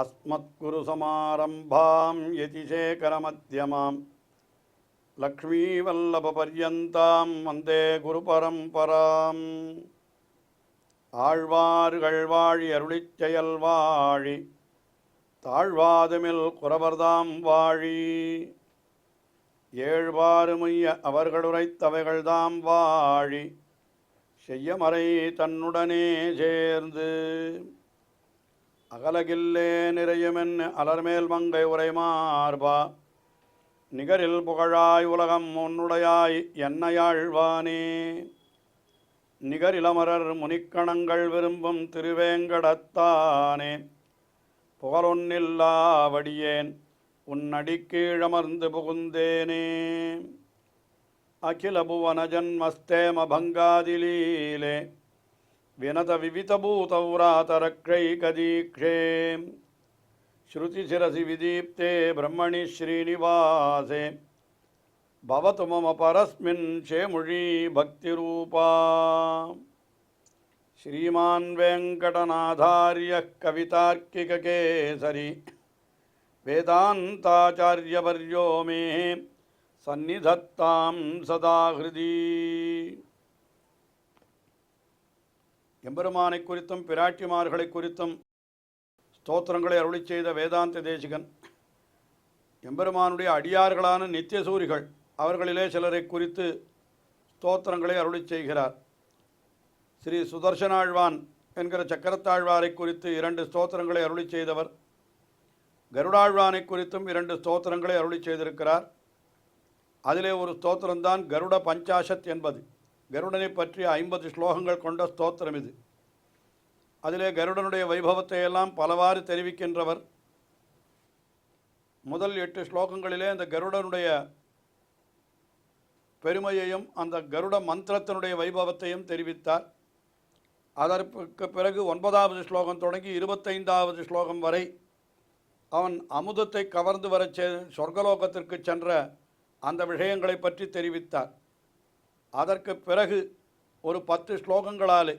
अस्मत्कुरुसमारम्भां यतिशेखरमध्यमां लक्ष्मीवल्लभपर्यन्तां वन्दे गुरुपरम्पराम् ஆழ்வார்கள் வாழி அருளிச் செயல் வாழி தாழ்வாதுமில் குறவர்தாம் வாழி ஏழ்வாறுமுய்ய அவர்களுரைத்தவைகள்தாம் வாழி செய்யமறை தன்னுடனே சேர்ந்து அகலகில்லே நிறையுமென் அலர்மேல் மங்கை உரைமார்பா நிகரில் புகழாய் உலகம் உன்னுடையாய் என்னையாழ்வானே நிகரிலமரர் முனிக்கணங்கள் விரும்பும் திருவேங்கடத்தானே புகழொன்னில்லாவடியேன் உன்னடிக்கீழமர்ந்து புகுந்தேனே அகில புவன ஜன்மஸ்தேம பங்காதிலீலே வினத விவிதபூதௌராதரக்ஷைகதீக்ஷே ஸ்ருதிசிரசி விதீப்தே பிரம்மணி ஸ்ரீனிவாசே பவது மம பரஸ்மின் சேமுழி பக்திரூபா ஸ்ரீமான் வெங்கடநாதார்யः கவிதார்க்கிககேசரி வேதாந்தாச்சார்யவர்யோ மே சந்நிதத்தாம் சதா ஹிருதி. எம்பெருமானை குறித்தும் பிராட்டிமார்களை குறித்தும் ஸ்தோத்திரங்களை அருளி செய்த வேதாந்த தேசிகன் எம்பெருமானுடைய அடியார்களான நித்தியசூரிகள் அவர்களிலே சிலரை குறித்து ஸ்தோத்திரங்களை அருளி செய்கிறார். ஸ்ரீ சுதர்சனாழ்வான் என்கிற சக்கரத்தாழ்வாரை குறித்து 2 ஸ்தோத்திரங்களை அருளி செய்தவர். கருடாழ்வானை குறித்தும் 2 ஸ்தோத்திரங்களை அருளி செய்திருக்கிறார். அதிலே ஒரு ஸ்தோத்திரம்தான் கருட பஞ்சாஷத் என்பது. கருடனை பற்றி 50 ஸ்லோகங்கள் கொண்ட ஸ்தோத்திரம் இது. அதிலே கருடனுடைய வைபவத்தை எல்லாம் பலவாறு தெரிவிக்கின்றவர். முதல் 8 ஸ்லோகங்களிலே அந்த கருடனுடைய பெருமையையும் அந்த கருட மந்திரத்தினுடைய வைபவத்தையும் தெரிவித்தார். அதற்கு பிறகு 9வது ஸ்லோகம் தொடங்கி 25வது ஸ்லோகம் வரை அவன் அமுதத்தை கவர்ந்து வரச் சொர்க்கலோகத்திற்கு சென்ற அந்த விஷயங்களை பற்றி தெரிவித்தார். அதற்கு பிறகு ஒரு 10 ஸ்லோகங்களாலே,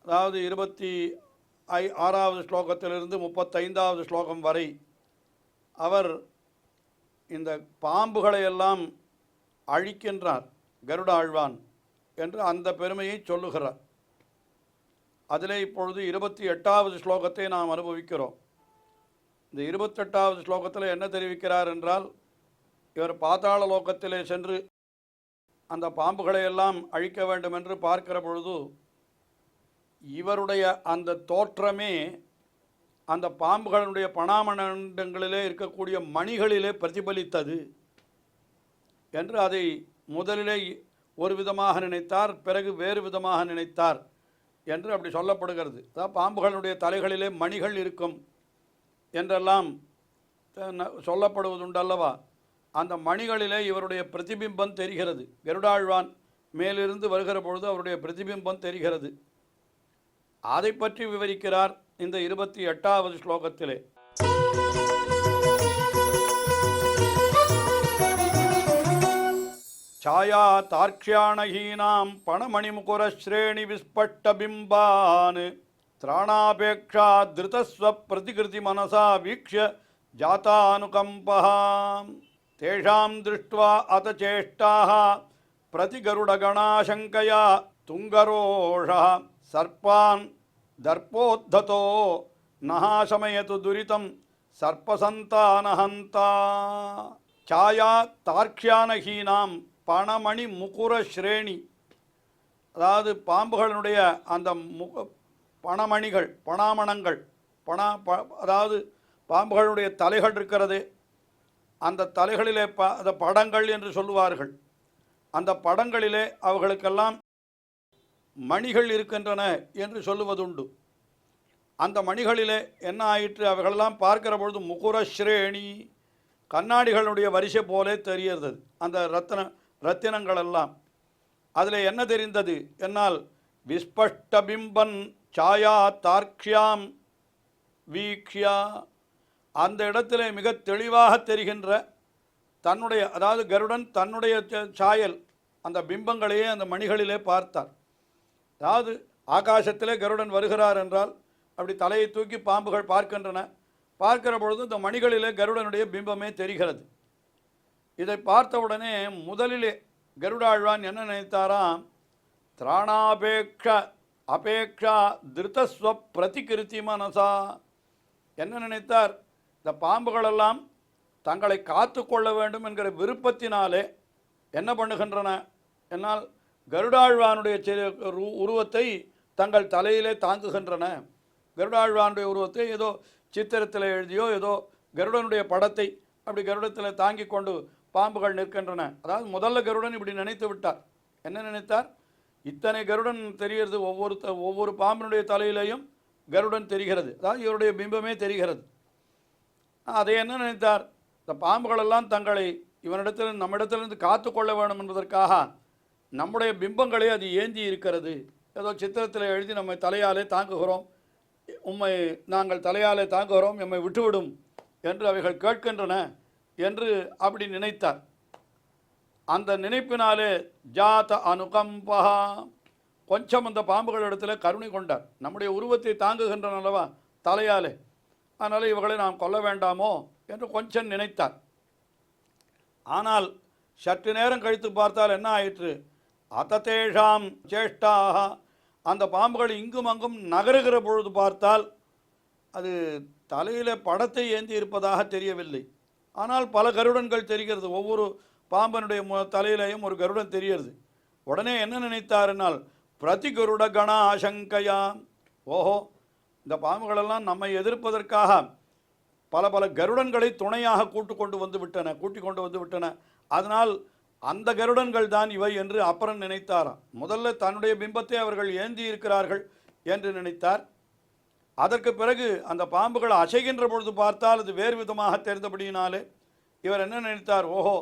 அதாவது 26வது ஸ்லோகத்திலிருந்து 35வது ஸ்லோகம் வரை அவர் இந்த பாம்புகளை எல்லாம் அழிக்கின்றார் கருட ஆழ்வான் என்று அந்த பெருமையை சொல்லுகிறார். அதிலே இப்பொழுது 28வது ஸ்லோகத்தை நாம் அனுபவிக்கிறோம். இந்த 28வது ஸ்லோகத்தில் என்ன தெரிவிக்கிறார் என்றால், இவர் பாதாள லோகத்திலே சென்று அந்த பாம்புகளை எல்லாம் அழிக்க வேண்டும் என்று பார்க்கிற பொழுது இவருடைய அந்த தோற்றமே அந்த பாம்புகளுடைய பணாமண்டங்களிலே இருக்கக்கூடிய மணிகளிலே பிரதிபலித்தது என்று அதை முதலிலே ஒரு விதமாக நினைத்தார், பிறகு வேறு விதமாக நினைத்தார் என்று அப்படி சொல்லப்படுகிறது. அதாவது பாம்புகளுடைய தலைகளிலே மணிகள் இருக்கும் என்றெல்லாம் சொல்லப்படுவதுண்டல்லவா. அந்த மணிகளிலே இவருடைய பிரதிபிம்பம் தெரிகிறது. கருடாழ்வான் மேலிருந்து வருகிற பொழுது அவருடைய பிரதிபிம்பம் தெரிகிறது. அதை பற்றி விவரிக்கிறார் இந்த 28வது ஸ்லோகத்திலே. ಛಾಯಾ ತಾರ್ಕ್ಷ್ಯಾಣಹೀನಾಂ ಪಣಮಣಿಮುಕುರಶ್ರೇಣಿ ವಿಸ್ಪಷ್ಟಬಿಂಬಾನ್ ತ್ರಾಣಾಪೇಕ್ಷಾ ಧೃತಸ್ವ ಪ್ರತಿಕೃತಿ ಮನಸಾ ವೀಕ್ಷ್ಯ ಜಾತಾನುಕಂಪಃ ತೇಷಾಂ ದೃಷ್ಟ್ವಾ ಅತ ಚೇಷ್ಟಾಃ ಪ್ರತಿಗರುಡಗಣಾಶಂಕಯಾ ತುಂಗರೋಷಃ ಸರ್ಪಾನ್ ದರ್ಪೋದ್ಧತೋ ನಹಾಶಮಯತು ದುರಿತಂ ಸರ್ಪಸಂತಾನಹಂತಾ. ಛಾಯಾ தார்க்ஷ்யானஹீனாம் பணமணி முகுர ஸ்ரேணி, அதாவது பாம்புகளுடைய அந்த பணமணிகள், பணாமணங்கள், அதாவது பாம்புகளுடைய தலைகள் இருக்கிறது. அந்த தலைகளிலே அந்த படங்கள் என்று சொல்லுவார்கள். அந்த படங்களிலே அவர்களுக்கெல்லாம் மணிகள் இருக்கின்றன என்று சொல்லுவதுண்டு. அந்த மணிகளிலே என்ன ஆயிற்று, அவைகளெல்லாம் பார்க்கிற பொழுது முகுர ஸ்ரேணி, கண்ணாடிகளுடைய வரிசை போலே தெரிகிறது அந்த ரத்தினங்களெல்லாம். அதில் என்ன தெரிந்தது என்னால், விஸ்பஷ்டபிம்பன் சாயா தார்க்ஷ்யாம் வீக்ஷ்யா, அந்த இடத்திலே மிக தெளிவாக தெரிகின்ற தன்னுடைய, அதாவது கருடன் தன்னுடைய சாயல் அந்த பிம்பங்களையே அந்த மணிகளிலே பார்த்தார். அதாவது ஆகாசத்திலே கருடன் வருகிறார் என்றால் அப்படி தலையை தூக்கி பாம்புகள் பார்க்கின்றன. பார்க்கிற பொழுது இந்த மணிகளிலே கருடனுடைய பிம்பமே தெரிகிறது. இதை பார்த்தவுடனே முதலிலே கருடாழ்வான் என்ன நினைத்தாராம், திராணாபேக்ஷ அபேக்ஷா திருத்தஸ்வ பிரதிகிருதி மனசா. என்ன நினைத்தார், இந்த பாம்புகளெல்லாம் தங்களை காத்து கொள்ள வேண்டும் என்கிற விருப்பத்தினாலே என்ன பண்ணுகின்றன என்னால் கருடாழ்வானுடைய உருவத்தை தங்கள் தலையிலே தாங்குகின்றன. கருடாழ்வானுடைய உருவத்தை ஏதோ சித்திரத்தில் எழுதியோ ஏதோ கருடனுடைய படத்தை அப்படி கருடத்தில் தாங்கி கொண்டு பாம்புகள் நிற்கின்றன. அதாவது முதல்ல கருடன் இப்படி நினைத்து விட்டார். என்ன நினைத்தார், இத்தனை கருடன் தெரிகிறது, ஒவ்வொரு பாம்பினுடைய தலையிலையும் கருடன் தெரிகிறது, அதாவது இவருடைய பிம்பமே தெரிகிறது. அதை என்ன நினைத்தார், இந்த பாம்புகளெல்லாம் தங்களை இவனிடத்தில் நம்மிடத்திலிருந்து காத்து கொள்ள வேண்டும் என்பதற்காக நம்முடைய பிம்பங்களே அது ஏந்தி இருக்கிறது. ஏதோ சித்திரத்தில் எழுதி நம்மை தலையாலே தாங்குகிறோம், உம்மை நாங்கள் தலையாலே தாங்குகிறோம், எம்மை விட்டுவிடும் என்று அவைகள் கேட்கின்றன என்று அப்படி நினைத்தார். அந்த நினைப்பினாலே ஜாத அனுகம்பா, கொஞ்சம் அந்த பாம்புகளிடத்தில் கருணை கொண்டார். நம்முடைய உருவத்தை தாங்குகின்றன அல்லவா தலையாலே, அதனால் இவர்களை நாம் கொல்ல வேண்டாமோ என்று கொஞ்சம் நினைத்தார். ஆனால் சற்று நேரம் கழித்து பார்த்தால் என்ன ஆயிற்று, அததேஷாம் சேஷ்டாக, அந்த பாம்புகள் இங்கும் அங்கும் நகருகிற பொழுது பார்த்தால் அது தலையில் படத்தை ஏந்தி இருப்பதாக தெரியவில்லை. ஆனால் பல கருடன்கள் தெரிகிறது, ஒவ்வொரு பாம்பனுடைய தலையிலையும் ஒரு கருடன் தெரிகிறது. உடனே என்ன நினைத்தாருனால், பிரதி கருட கண ஆசங்கையா, ஓஹோ இந்த பாம்புகளெல்லாம் நம்மை எதிர்ப்பதற்காக பல பல கருடன்களை துணையாக கூட்டிக் கொண்டு வந்து விட்டன, அதனால் அந்த கருடன்கள் தான் இவை என்று அப்புறம் நினைத்தாராம். முதல்ல தன்னுடைய பிம்பத்தை அவர்கள் ஏந்தி இருக்கிறார்கள் என்று நினைத்தார். அதற்கு பிறகு அந்த பாம்புகள் அசைகின்ற பொழுது பார்த்தால் அது வேறு விதமாக தெரிந்தபடியினாலே இவர் என்ன நினைத்தார், ஓஹோ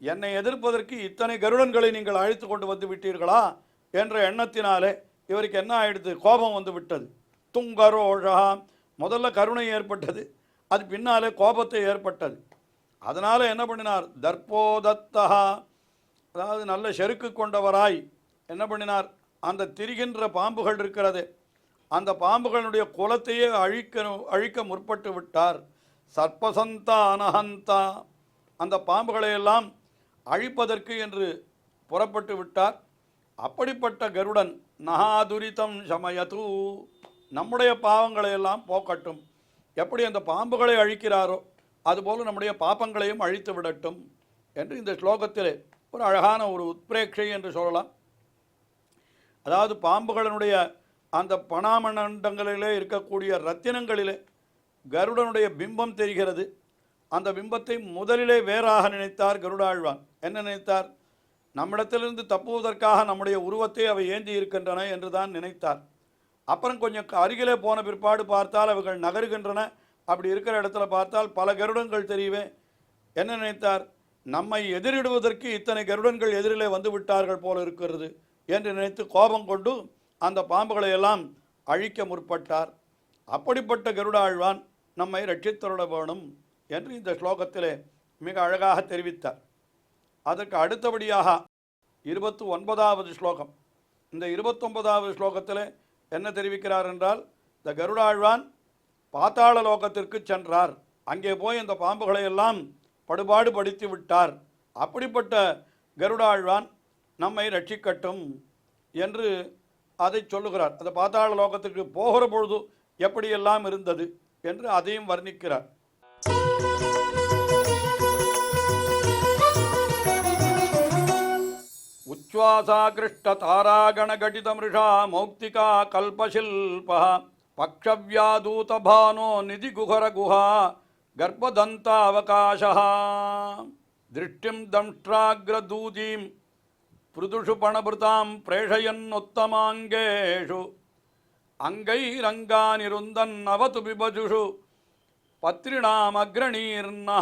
என்னை எதிர்ப்பதற்கு இத்தனை கருடன்களை நீங்கள் அழைத்து கொண்டு வந்து விட்டீர்களா என்ற எண்ணத்தினாலே இவருக்கு என்ன ஆயிடுது, கோபம் வந்து விட்டது. துங்கரோழா, முதல்ல கருணை ஏற்பட்டது, அது பின்னாலே கோபத்தை ஏற்பட்டது. அதனால் என்ன பண்ணினார், தர்போதத்தா, அதாவது நல்ல செருக்கு கொண்டவராய் என்ன பண்ணினார், அந்த திரிகின்ற பாம்புகள் இருக்கிறது, அந்த பாம்புகளுடைய குலத்தையே அழிக்க முற்பட்டு விட்டார். சர்ப்பசந்தா அனஹந்தா, அந்த பாம்புகளையெல்லாம் அழிப்பதற்கு என்று புறப்பட்டு விட்டார். அப்படிப்பட்ட கருடன் நகாதுரிதம் சமயது, நம்முடைய பாவங்களையெல்லாம் போக்கட்டும், எப்படி அந்த பாம்புகளை அழிக்கிறாரோ அதுபோல் நம்முடைய பாப்பங்களையும் அழித்து விடட்டும் என்று இந்த ஸ்லோகத்திலே ஒரு அழகான ஒரு உத்பிரேட்சை என்று சொல்லலாம். அதாவது பாம்புகளினுடைய அந்த பணாமண்டங்களிலே இருக்கக்கூடிய ரத்தினங்களிலே கருடனுடைய பிம்பம் தெரிகிறது. அந்த பிம்பத்தை முதலிலே வேறாக நினைத்தார் கருடாழ்வான். என்ன நினைத்தார், நம்மிடத்திலிருந்து தப்புவதற்காக நம்முடைய உருவத்தை அவை ஏந்தி இருக்கின்றன என்று தான் நினைத்தார். அப்புறம் கொஞ்சம் அருகிலே போன பிற்பாடு பார்த்தால் அவைகள் நகருகின்றன. அப்படி இருக்கிற இடத்துல பார்த்தால் பல கருடன்கள் தெரியவே. என்ன நினைத்தார், நம்மை எதிரிடுவதற்கு இத்தனை கருடன்கள் எதிரிலே வந்து விட்டார்கள் போல இருக்கிறது என்று நினைத்து கோபம் கொண்டு அந்த பாம்புகளை எல்லாம் அழிக்க முற்பட்டார். அப்படிப்பட்ட கருடாழ்வான் நம்மை ரட்சித்தருட வேணும் என்று இந்த ஸ்லோகத்திலே மிக அழகாக தெரிவித்தார். அதற்கு அடுத்தபடியாக 29வது ஸ்லோகம். இந்த 29வது ஸ்லோகத்தில் என்ன தெரிவிக்கிறார் என்றால், இந்த கருடாழ்வான் பாத்தாள லோகத்திற்கு சென்றார், அங்கே போய் இந்த பாம்புகளை எல்லாம் படுபாடு படுத்தி விட்டார். அப்படிப்பட்ட கருடாழ்வான் நம்மை ரட்சிக்கட்டும் என்று அதை சொல்லுகிறார். அந்த பாத்தாள லோகத்திற்கு போகிற பொழுது எப்படியெல்லாம் இருந்தது என்று அதையும் வர்ணிக்கிறார். உச்வாசாகிருஷ்ட தாராகணகடிதமிருஷா மௌக்திகா கல்பசில்பா பக்ஷவ்யாதூதபானோ நிதிகுஹரகுஹா கர்ப்பதந்தாவகாசா திருஷ்டிம் தம்ஷ்ட்ராக்ரதூதீம் புருதுஷு பணபிருதாம் பிரேஷயன்னுத்தமாங்கேஷு அங்கைரங்கானிருந்தன் அவது பிபஜுஷு பத்ரிணாம் அக்ரணீர்ணா.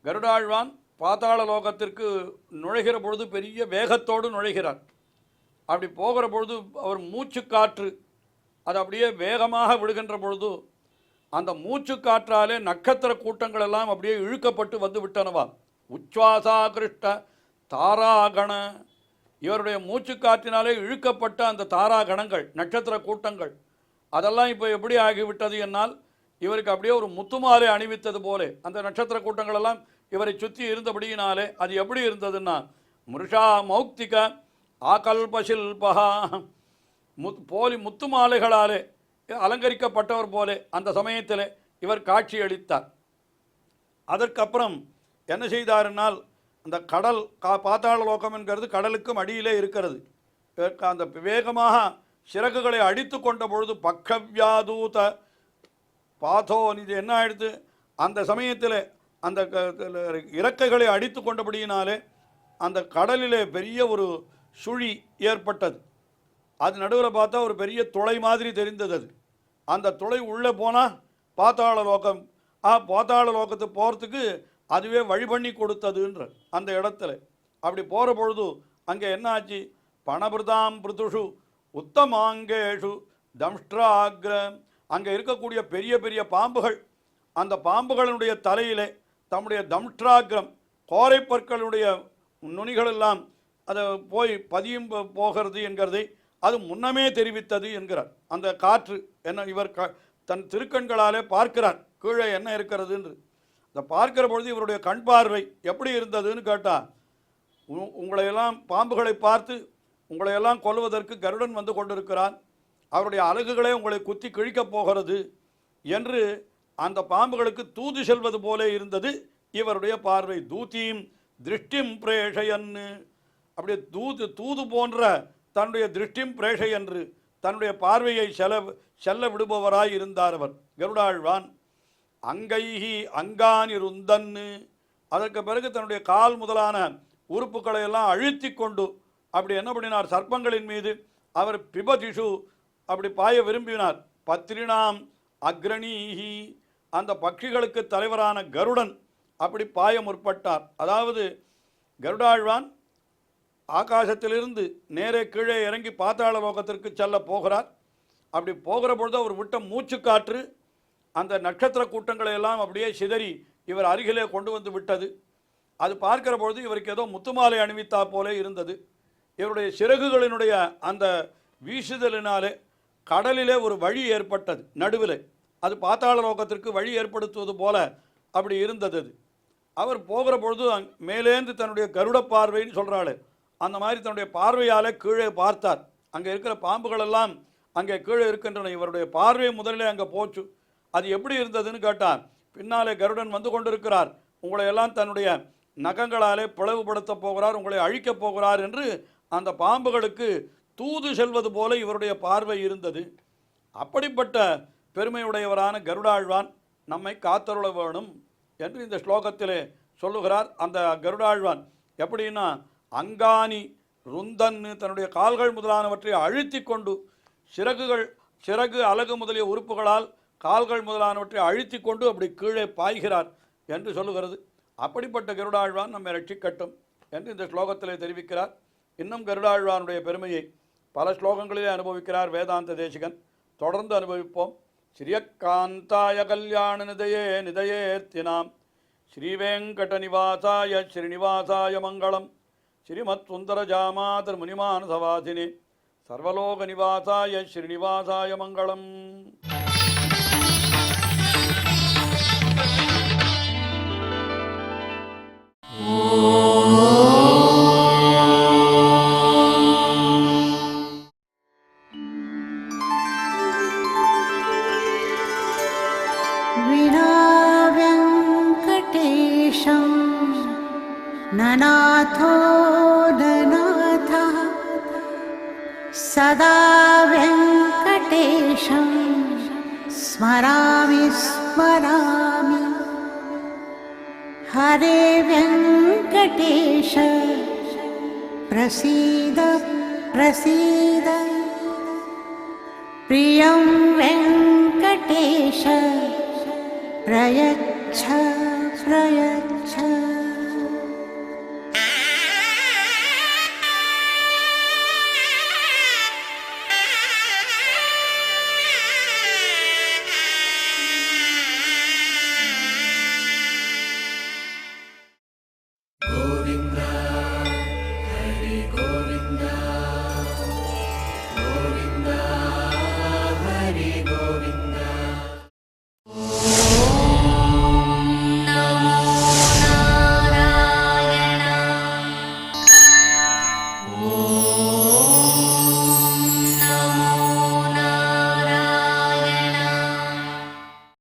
கருடாழ்வான் பாதாள லோகத்திற்கு நுழைகிற பொழுது பெரிய வேகத்தோடு நுழைகிறார். அப்படி போகிற பொழுது அவர் மூச்சு காற்று அது அப்படியே வேகமாக விடுகின்ற பொழுது அந்த மூச்சு காற்றாலே நட்சத்திர கூட்டங்கள் எல்லாம் அப்படியே இழுக்கப்பட்டு வந்து விட்டனவா. உச்வாசாகிருஷ்ட தாராகண, இவருடைய மூச்சு காற்றினாலே இழுக்கப்பட்ட அந்த தாராகணங்கள் நட்சத்திர கூட்டங்கள் அதெல்லாம் இப்போ எப்படி ஆகிவிட்டது என்னால் இவருக்கு அப்படியே ஒரு முத்துமாலை அணிவித்தது போலே அந்த நட்சத்திர கூட்டங்களெல்லாம் இவரை சுற்றி இருந்தபடியினாலே அது எப்படி இருந்ததுன்னா மிருஷா மௌக்திக ஆகல்பசில்பகா போலி முத்து மாலைகளாலே அலங்கரிக்கப்பட்டவர் போலே அந்த சமயத்தில் இவர் காட்சியளித்தார். அதற்கப்புறம் என்ன செய்தாருன்னால் அந்த கடல் பாதாள லோகம் என்கிறது கடலுக்கும் அடியிலே இருக்கிறது. அந்த வேகமாக சிறகுகளை அடித்து கொண்ட பொழுது பக்கவியாதூத பாதோ இது என்ன ஆயிடுத்து அந்த சமயத்தில் அந்த இறக்கைகளை அடித்து கொண்டபடியினாலே அந்த கடலிலே பெரிய ஒரு சுழி ஏற்பட்டது. அது நடுவில் பார்த்தா ஒரு பெரிய துளை மாதிரி தெரிந்தது. அது அந்த துளை உள்ளே போனால் பாதாள லோகம் பாதாள லோகத்துக்கு போகிறதுக்கு அதுவே வழி பண்ணி கொடுத்ததுன்ற அந்த இடத்துல அப்படி போகிற பொழுது அங்கே என்ன ஆச்சு பணபிரதாம் பிருதுஷு உத்தமாங்கேஷு தம்ஷ்ட்ராக்ர அங்கே இருக்கக்கூடிய பெரிய பெரிய பாம்புகள் அந்த பாம்புகளினுடைய தலையிலே தம்முடைய தம்ஷ்ட்ராக்ரம் கோரைப்பற்களுடைய நுனிகளெல்லாம் அதை போய் பதியும் போகிறது என்கிறதை அது முன்னமே தெரிவித்தது என்கிறார். அந்த காற்று என்ன இவர் தன் திருக்கண்களாலே பார்க்கிறார் கீழே என்ன இருக்கிறது என்று. அதை பார்க்கிற பொழுது இவருடைய கண் பார்வை எப்படி இருந்ததுன்னு கேட்டால் உங்களையெல்லாம் பாம்புகளை பார்த்து உங்களையெல்லாம் கொல்வதற்கு கருடன் வந்து கொண்டிருக்கிறான், அவருடைய அலகுகளே உங்களை குத்தி கிழிக்கப் போகிறது என்று அந்த பாம்புகளுக்கு தூது செல்வது போலே இருந்தது இவருடைய பார்வை. தூதீம் திருஷ்டிம் பிரேஷையன்னு அப்படியே தூது போன்ற தன்னுடைய திருஷ்டிம் பிரேஷை என்று தன்னுடைய பார்வையை செல்ல விடுபவராய் இருந்தார் அவர் கருடாழ்வான். அங்கைஹி அங்கானி ருந்தன்னு அதற்கு பிறகு தன்னுடைய கால் முதலான உறுப்புகளை எல்லாம் அழுத்தி கொண்டு அப்படி என்ன பண்ணினார் சர்ப்பங்களின் மீது அவர் பிபதிஷு அப்படி பாய விரும்பினார். பத்ரினாம் அக்ரணீஹி அந்த பட்சிகளுக்கு தலைவரான கருடன் அப்படி பாய முற்பட்டார். அதாவது கருடாழ்வான் ஆகாசத்திலிருந்து நேரே கீழே இறங்கி பாதாள லோகத்திற்கு செல்ல போகிறார். அப்படி போகிற பொழுது அவர் விட்ட மூச்சு காற்று அந்த நட்சத்திர கூட்டங்களை எல்லாம் அப்படியே சிதறி இவர் அருகிலே கொண்டு வந்து விட்டது. அது பார்க்கிற பொழுது இவருக்கு ஏதோ முத்துமாலை அணிவித்தா போலே இருந்தது. இவருடைய சிறகுகளினுடைய அந்த வீசுதலினாலே கடலிலே ஒரு வழி ஏற்பட்டது நடுவில். அது பாதாள லோகத்திற்கு வழி ஏற்படுத்துவது போல அப்படி இருந்தது. அவர் போகிற பொழுது மேலேந்து தன்னுடைய கருட பார்வைன்னு சொல்கிறாள் அந்த மாதிரி தன்னுடைய பார்வையால் கீழே பார்த்தார். அங்கே இருக்கிற பாம்புகளெல்லாம் அங்கே கீழே இருக்கின்றன. இவருடைய பார்வை முதலிலே அங்கே போச்சு. அது எப்படி இருந்ததுன்னு கேட்டார். பின்னாலே கருடன் வந்து கொண்டிருக்கிறார், உங்களை எல்லாம் தன்னுடைய நகங்களாலே பிளவுபடுத்த போகிறார், உங்களை அழிக்கப் போகிறார் என்று அந்த பாம்புகளுக்கு தூது செல்வது போல இவருடைய பார்வை இருந்தது. அப்படிப்பட்ட பெருமையுடையவரான கருடாழ்வான் நம்மை காத்தருள வேணும் என்று இந்த ஸ்லோகத்திலே சொல்லுகிறார். அந்த கருடாழ்வான் எப்படின்னா அங்கானி ருந்தன்னு தன்னுடைய கால்கள் முதலானவற்றை அழுத்தி கொண்டு சிறகு அலகு முதலிய உறுப்புகளால் கால்கள் முதலானவற்றை அழுத்தி கொண்டு அப்படி கீழே பாய்கிறார் என்று சொல்லுகிறது. அப்படிப்பட்ட கருடாழ்வான் நம்மை ரட்சிக்கட்டும் என்று இந்த ஸ்லோகத்திலே தெரிவிக்கிறார். இன்னும் கருடாழ்வானுடைய பெருமையை பல ஸ்லோகங்களிலே அனுபவிக்கிறார் வேதாந்த தேசிகன். தொடர்ந்து அனுபவிப்போம். ஸ்ரீயக்காந்தாய கல்யாண நிதயேர்த்தினாம் ஸ்ரீவேங்கட நிவாசாய ஸ்ரீனிவாசாய மங்களம். ஸ்ரீமத் சுந்தரஜாமாதர் முனிமானசவாசினே சர்வலோக நிவாசாய ஸ்ரீனிவாசாய மங்களம். ननाथो ननाथः सदा वेङ्कटेशं स्मरामि स्मरामि. हरे वेङ्कटेश प्रसीद प्रसीद. प्रियं वेङ्कटेश प्रयच्छ प्रयच्छ.